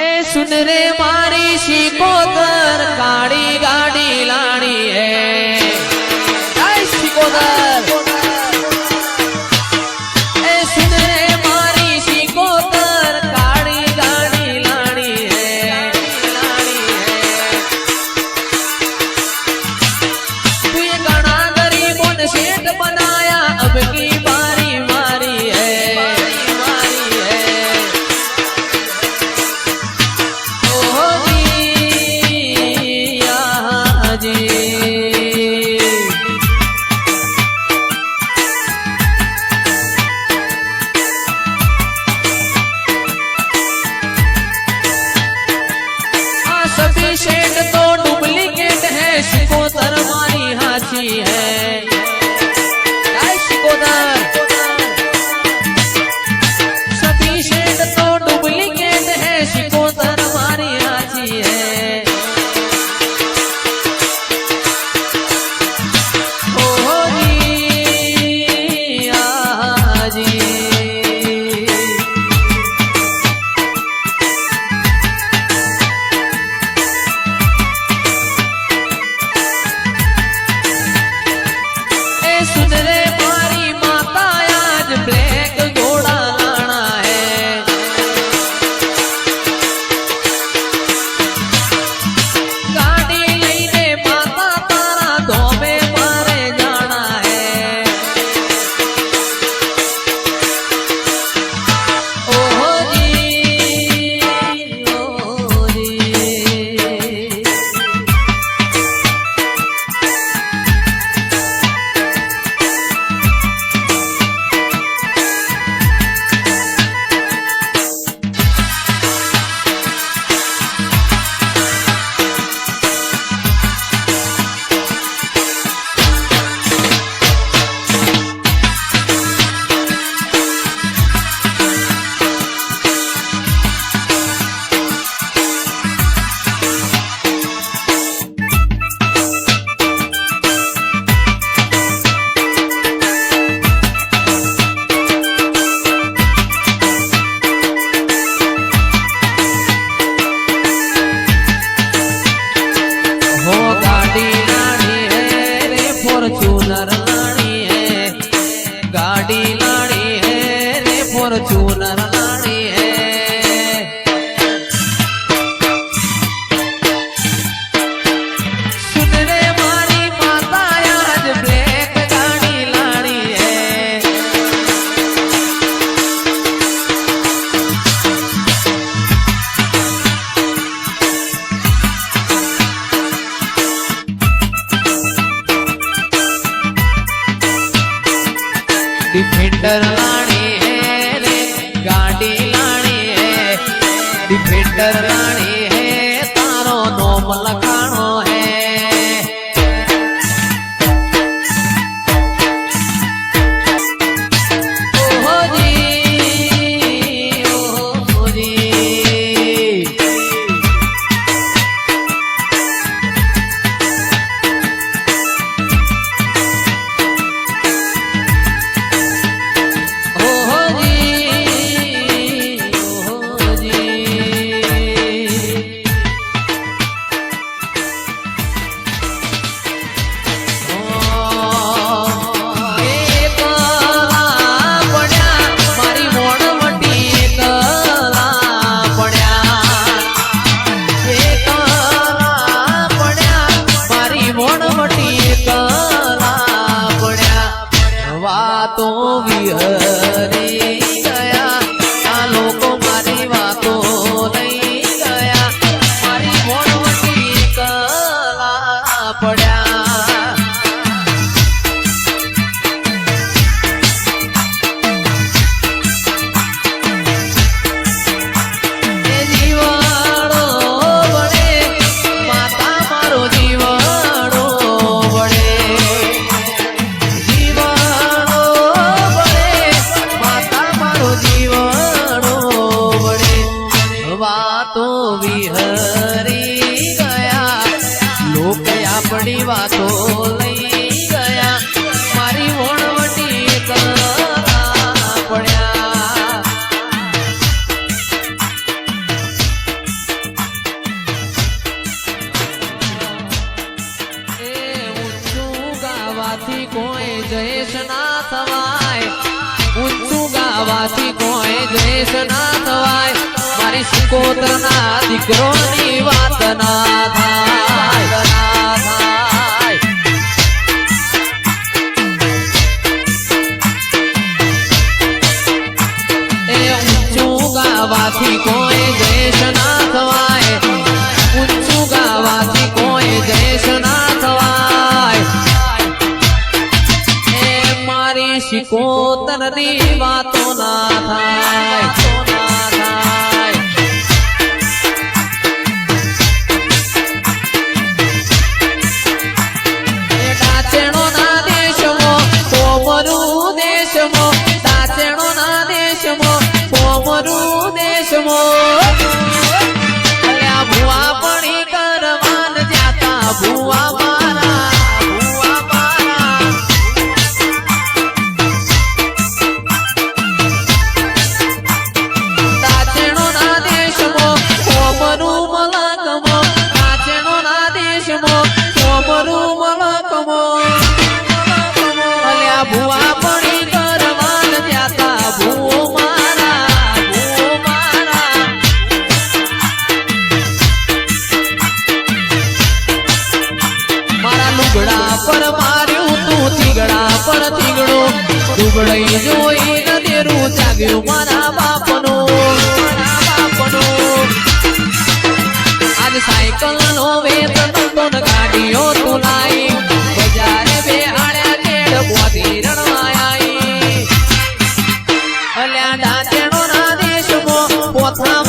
ए सुन रे मारी शिकोदर काड़ी गाड़ी लाड़ी है शिकोदर ए सुन रे मारी शिकोदर काड़ी गाड़ी लाड़ी है तू ये गाना गरीबों ने सेठ बनाया अब की बारी मारी है सभी शेड तो डुप्लीकेट है शिकोदर मारी हाथी है शिकोदर सभी शेड तो डुप्लीकेट है शिकोदर मारी हाथी है ओ जी आजी सुन रे मारी माता आज ब्लैक घोड़ा लाना है गाड़ी लईने माता तारा धोबे मारे जाना है ओहो जी ओहो जी फॉर्च्यूनर लानी है गाड़ी लानी है रे फॉर्च्यूनर लानी है सुन रे मारी माता आज ब्लैक गाड़ी लानी है डिफेंडर लानी है रे गाड़ी लानी है डिफेंडर लानी है तारो नोम लखाणो है ओहो जी ओहो जी तो विहरी गया आ लोको मारी वातो नहीं गया मारी मोड़वटी कला पड़ा जीवाड़ो बड़े माता मारो जीवाड़ो बड़े वातो विहरी गया लोक अपनी वातो लई गया मारी वणवटी कला पड़ा ગાવાથી કોઈ દ્વેષ ના થવાય મારી સિકોતર ના દીકરોની વાત ના થાય એ ઊંચું ગાવાથી કોઈ દ્વેષ ના થવાય ઊંચું ગાવાથી કોઈ દ્વેષ ના થવાય એ મારી સિકોતરની વાતો ના થાય ભુવા પડી કરવાન જાતા ભુવા મારા દાચેણો ના દેશમાં કોમરું મલકમો દાચેણો ના દેશમાં કોમરું મલકમો અલ્યા ભુવા પડી કરવાન જાતા ભુવો પર માર્યું તું થીગડા પર થીગડો દુબળઈ જોઈ નદેરું જાગ્યું મારા બાપનું આજ સાયકલ નો વેત નતો ને ગાડીઓ તું લાઈ બજારે બેહાડ્યા કેડ બોધી રણવાઈ અલ્યા દાંતેણો ના દેશમાં પોથા